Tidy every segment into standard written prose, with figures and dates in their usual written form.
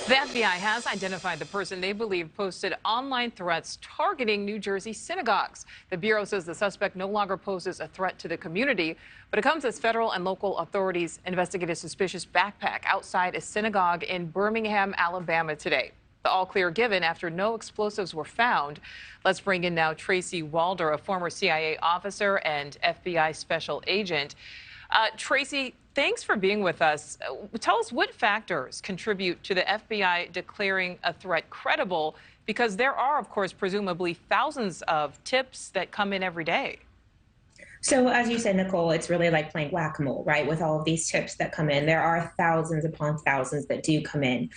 The FBI has identified the person they believe posted online threats targeting New Jersey synagogues. The Bureau says the suspect no longer poses a threat to the community, but it comes as federal and local authorities investigate a suspicious backpack outside a synagogue in Birmingham, Alabama today. The all clear given after no explosives were found. Let's bring in now Tracey Walder, a former CIA officer and FBI special agent. Tracey, thanks for being with us. Tell us what factors contribute to the FBI declaring a threat credible, because there are, of course, presumably thousands of tips that come in every day. So as you said, Nichole, it's really like playing whack-a-mole, right? With all of these tips that come in, there are thousands upon thousands that do come in.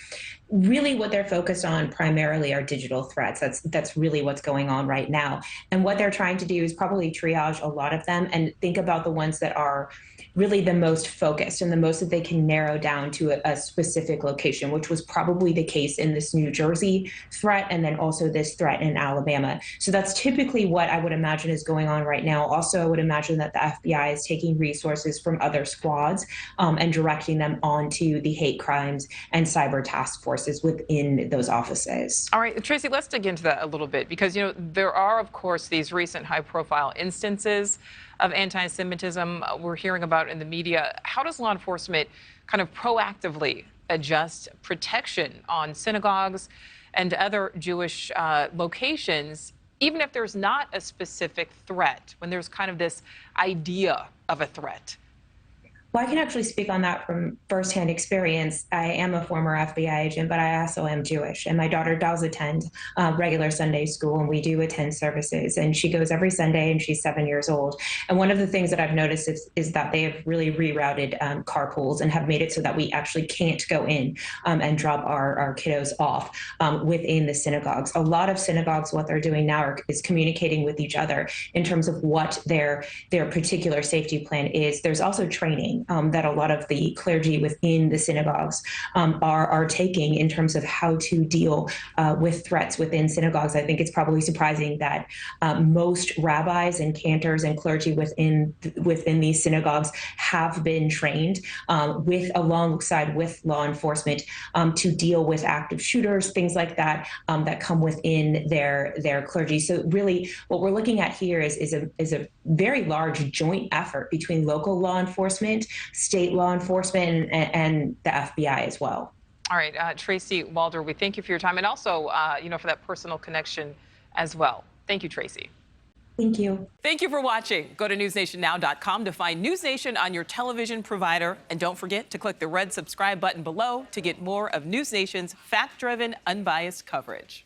Really what they're focused on primarily are digital threats. That's really what's going on right now. And what they're trying to do is probably triage a lot of them and think about the ones that are really the most focused and the most that they can narrow down to a specific location, which was probably the case in this New Jersey threat and then also this threat in Alabama. So that's typically what I would imagine is going on right now. Also, I would imagine that the FBI is taking resources from other squads and directing them onto the hate crimes and cyber task forces within those offices. All right, Tracey, let's dig into that a little bit, because, there are, of course, these recent high-profile instances of anti-Semitism we're hearing about in the media. How does law enforcement kind of proactively adjust protection on synagogues and other Jewish locations, even if there's not a specific threat, when there's kind of this idea of a threat? Well, I can actually speak on that from firsthand experience. I am a former FBI agent, but I also am Jewish. And my daughter does attend regular Sunday school, and we do attend services. And she goes every Sunday, and she's 7 years old. And one of the things that I've noticed is that they have really rerouted carpools and have made it so that we actually can't go in and drop our kiddos off within the synagogues. A lot of synagogues, what they're doing now is communicating with each other in terms of what their particular safety plan is. There's also training that a lot of the clergy within the synagogues are taking in terms of how to deal with threats within synagogues. I think it's probably surprising that most rabbis and cantors and clergy within these synagogues have been trained alongside with law enforcement to deal with active shooters, things like that, that come within their clergy. So really, what we're looking at here is a very large joint effort between local law enforcement, state law enforcement, and the FBI as well. All right, Tracey Walder, we thank you for your time, and also, for that personal connection as well. Thank you, Tracey. Thank you. Thank you for watching. Go to newsnationnow.com to find News Nation on your television provider. And don't forget to click the red subscribe button below to get more of News Nation's fact-driven, unbiased coverage.